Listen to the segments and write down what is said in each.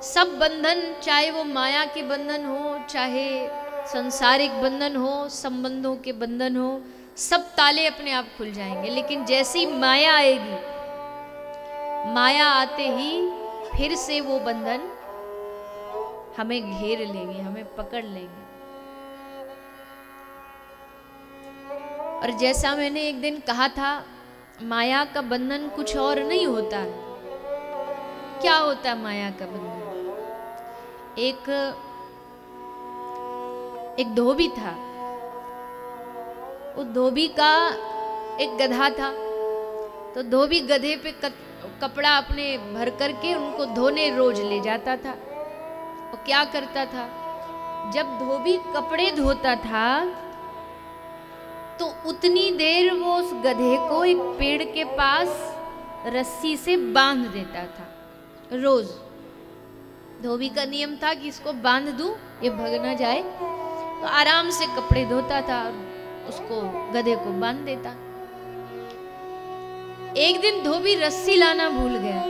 सब बंधन, चाहे वो माया के बंधन हो, चाहे संसारिक बंधन हो, संबंधों के बंधन हो, सब ताले अपने आप खुल जाएंगे। लेकिन जैसी माया आएगी, माया आते ही फिर से वो बंधन हमें घेर लेंगे, हमें पकड़ लेंगे। और जैसा मैंने एक दिन कहा था, माया का बंधन कुछ और नहीं होता है। क्या होता है माया का बंधन? एक धोबी था। उस धोबी का एक गधा था। तो धोबी गधे पे कपड़ा अपने भर करके उनको धोने रोज ले जाता था। और क्या करता था, जब धोबी कपड़े धोता था तो उतनी देर वो उस गधे को एक पेड़ के पास रस्सी से बांध देता था। रोज धोबी का नियम था कि इसको बांध दूं, ये भग ना जाए। तो आराम से कपड़े धोता था और उसको गधे को बांध देता। एक दिन धोबी रस्सी लाना भूल गया।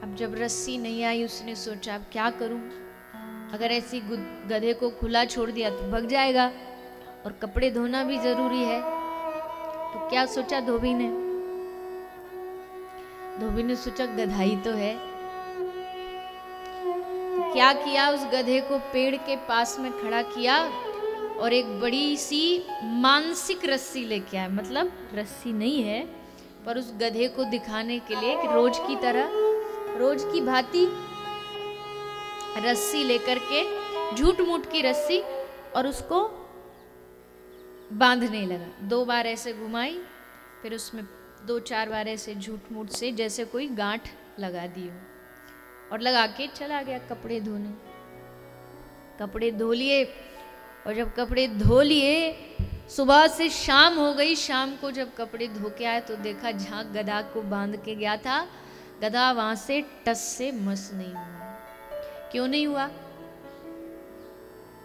अब जब रस्सी नहीं आई, उसने सोचा अब क्या करूं, अगर ऐसी गधे को खुला छोड़ दिया तो भग जाएगा और कपड़े धोना भी जरूरी है। तो क्या सोचा धोबी ने? धोबी ने सोचा गधाई तो है। तो क्या किया, उस गधे को पेड़ के पास में खड़ा किया और एक बड़ी सी मानसिक रस्सी लेके आया। मतलब रस्सी नहीं है, पर उस गधे को दिखाने के लिए कि रोज की तरह, रोज की भांति रस्सी लेकर के, झूठ मूठ की रस्सी, और उसको बांधने लगा। 2 बार ऐसे घुमाई, फिर उसमें 2-4 बार ऐसे झूठ मूठ से जैसे कोई गांठ लगा दी हो, और लगा के चला गया कपड़े धोने। कपड़े धो लिए, और जब कपड़े धो लिए, सुबह से शाम हो गई। शाम को जब कपड़े धो के आए तो देखा जहाँ गधा को बांध के गया था, गधा वहां से टस से मस नहीं हुआ। क्यों नहीं हुआ?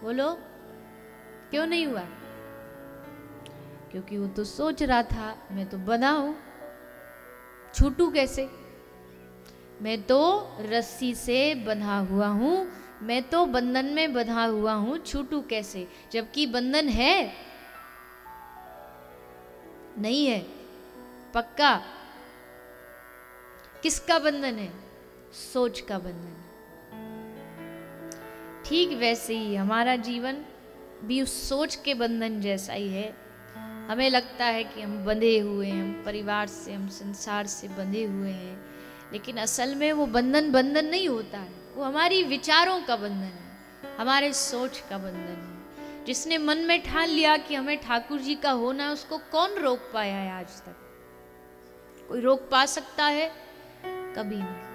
बोलो, क्यों नहीं हुआ? क्योंकि वो तो सोच रहा था मैं तो बंधा हूं, छूटू कैसे? मैं तो रस्सी से बंधा हुआ हूं, मैं तो बंधन में बंधा हुआ हूं, छूटू कैसे? जबकि बंधन है नहीं है, पक्का। किसका बंधन है? सोच का बंधन। ठीक वैसे ही हमारा जीवन भी उस सोच के बंधन जैसा ही है। हमें लगता है कि हम बंधे हुए हैं, हम परिवार से, हम संसार से बंधे हुए हैं, लेकिन असल में वो बंधन बंधन नहीं होता है। वो हमारी विचारों का बंधन है, हमारे सोच का बंधन है। जिसने मन में ठान लिया कि हमें ठाकुर जी का होना है, उसको कौन रोक पाया है आज तक? कोई रोक पा सकता है? कभी नहीं।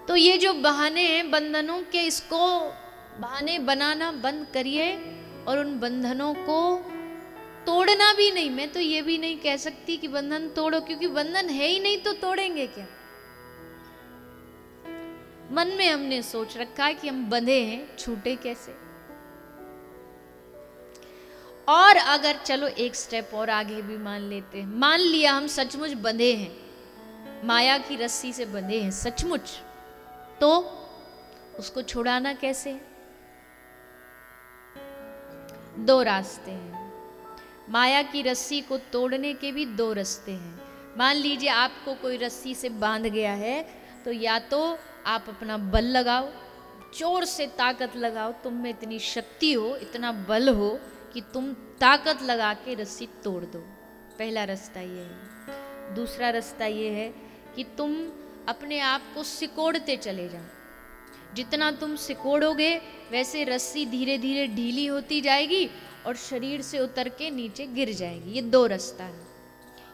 तो ये जो बहाने हैं बंधनों के, इसको बहाने बनाना बंद करिए और उन बंधनों को तोड़ना भी नहीं। मैं तो ये भी नहीं कह सकती कि बंधन तोड़ो, क्योंकि बंधन है ही नहीं तो तोड़ेंगे क्या? मन में हमने सोच रखा है कि हम बंधे हैं, छूटे कैसे? और अगर चलो एक स्टेप और आगे भी मान लेते हैं, मान लिया हम सचमुच बंधे हैं, माया की रस्सी से बंधे हैं सचमुच, तो उसको छुड़ाना कैसे? 2 रास्ते हैं। माया की रस्सी को तोड़ने के भी 2 रास्ते हैं। मान लीजिए आपको कोई रस्सी से बांध गया है, तो या तो आप अपना बल लगाओ, जोर से ताकत लगाओ, तुम में इतनी शक्ति हो, इतना बल हो कि तुम ताकत लगा के रस्सी तोड़ दो। पहला रास्ता ये है। दूसरा रास्ता ये है कि तुम अपने आप को सिकोड़ते चले जाओ। जितना तुम सिकोड़ोगे वैसे रस्सी धीरे धीरे ढीली होती जाएगी और शरीर से उतर के नीचे गिर जाएगी। ये 2 रास्ता है।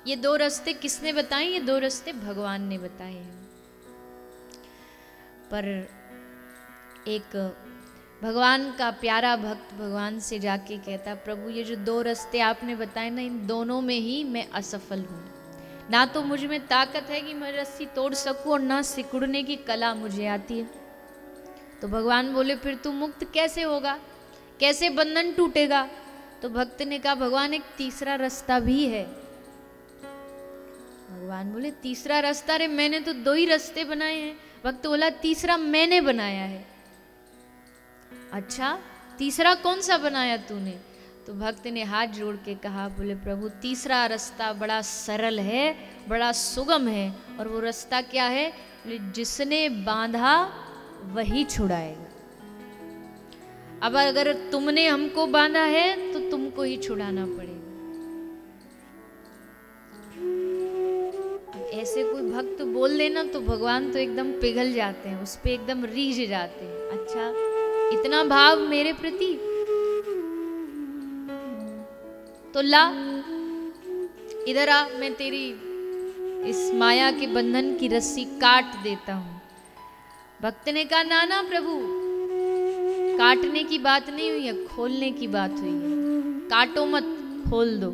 ये 2 रास्ते किसने बताए? ये 2 रास्ते भगवान ने बताए हैं। पर एक भगवान का प्यारा भक्त भगवान से जाके कहता, प्रभु ये जो 2 रास्ते आपने बताए ना, इन दोनों में ही मैं असफल हूँ। ना तो मुझ में ताकत है कि मैं रस्सी तोड़ सकूं, और ना सिकुड़ने की कला मुझे आती है। तो भगवान बोले फिर तू मुक्त कैसे होगा, कैसे बंधन टूटेगा? तो भक्त ने कहा भगवान एक तीसरा रास्ता भी है। भगवान बोले तीसरा रास्ता? रे मैंने तो 2 ही रास्ते बनाए हैं। भक्त बोला तीसरा मैंने बनाया है। अच्छा, तीसरा कौन सा बनाया तूने? तो भक्त ने हाथ जोड़ के कहा, बोले प्रभु तीसरा रास्ता बड़ा सरल है, बड़ा सुगम है। और वो रास्ता क्या है? बोले जिसने बांधा वही छुड़ाएगा। अब अगर तुमने हमको बांधा है तो तुमको ही छुड़ाना पड़ेगा। अब ऐसे कोई भक्त बोल देना तो भगवान तो एकदम पिघल जाते हैं, उस पे एकदम रीझ जाते हैं। अच्छा, इतना भाव मेरे प्रति? तो ला इधर आ, मैं तेरी इस माया के बंधन की रस्सी काट देता हूं। भक्त ने कहा ना ना प्रभु, काटने की बात नहीं हुई है, खोलने की बात हुई है। काटो मत, खोल दो।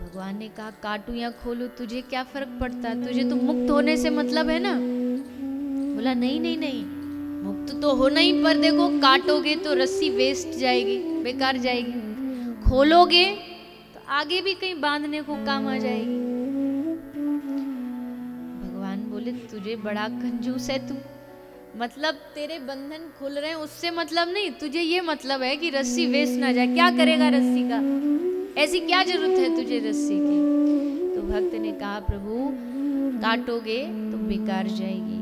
भगवान ने कहा काटू या खोलू तुझे क्या फर्क पड़ता है? तुझे तो मुक्त होने से मतलब है ना। बोला नहीं नहीं नहीं, मुक्त तो होना ही, पर देखो काटोगे तो रस्सी वेस्ट जाएगी, बेकार जाएगी। खोलोगे तो आगे भी कहीं बांधने को काम आ जाएगी। भगवान बोले तुझे बड़ा कंजूस है तू। मतलब तेरे बंधन खुल रहे हैं उससे मतलब नहीं, तुझे ये मतलब है कि रस्सी वेस्ट ना जाए। क्या करेगा रस्सी का? ऐसी क्या जरूरत है तुझे रस्सी की? तो भक्त ने कहा प्रभु काटोगे तो बेकार जाएगी,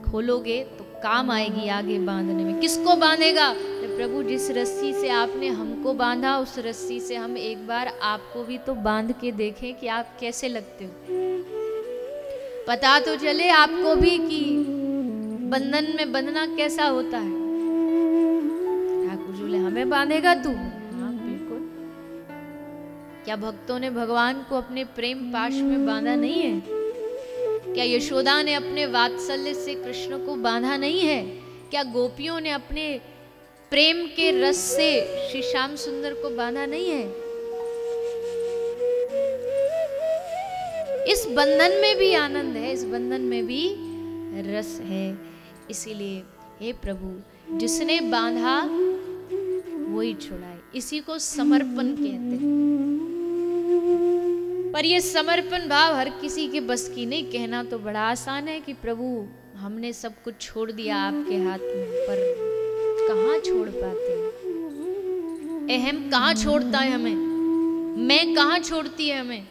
खोलोगे तो काम आएगी आगे बांधने में। किसको बांधेगा? तो प्रभु जिस रस्सी से आपने हमको बांधा, उस रस्सी से हम एक बार आपको भी तो बांध के देखें कि आप कैसे लगते हो। पता तो चले आपको भी कि बंधन में बंधना कैसा होता है। ठाकुर जी बोले हमें बांधेगा तू? हाँ बिल्कुल। क्या भक्तों ने भगवान को अपने प्रेम पाश में बांधा नहीं है? क्या यशोदा ने अपने वात्सल्य से कृष्ण को बांधा नहीं है? क्या गोपियों ने अपने प्रेम के रस से श्री श्याम सुंदर को बांधा नहीं है? इस बंधन में भी आनंद है, इस बंधन में भी रस है। इसीलिए हे प्रभु जिसने बांधा वही छुड़ाए, इसी को समर्पण कहते हैं। पर ये समर्पण भाव हर किसी के बस की नहीं। कहना तो बड़ा आसान है कि प्रभु हमने सब कुछ छोड़ दिया आपके हाथ में, पर कहाँ छोड़ पाते हैं? अहम कहाँ छोड़ता है हमें? मैं कहाँ छोड़ती है हमें?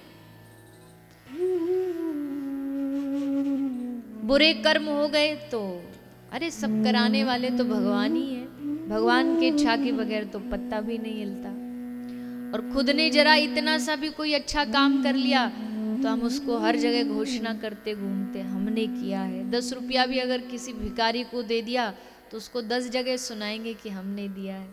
बुरे कर्म हो गए तो अरे सब कराने वाले तो भगवान ही है। भगवान के इच्छा के बगैर तो पत्ता भी नहीं हिलता। और खुद ने जरा इतना सा भी कोई अच्छा काम कर लिया तो हम उसको हर जगह घोषणा करते घूमते हमने किया है। 10 रुपया भी अगर किसी भिखारी को दे दिया तो उसको 10 जगह सुनाएंगे कि हमने दिया है।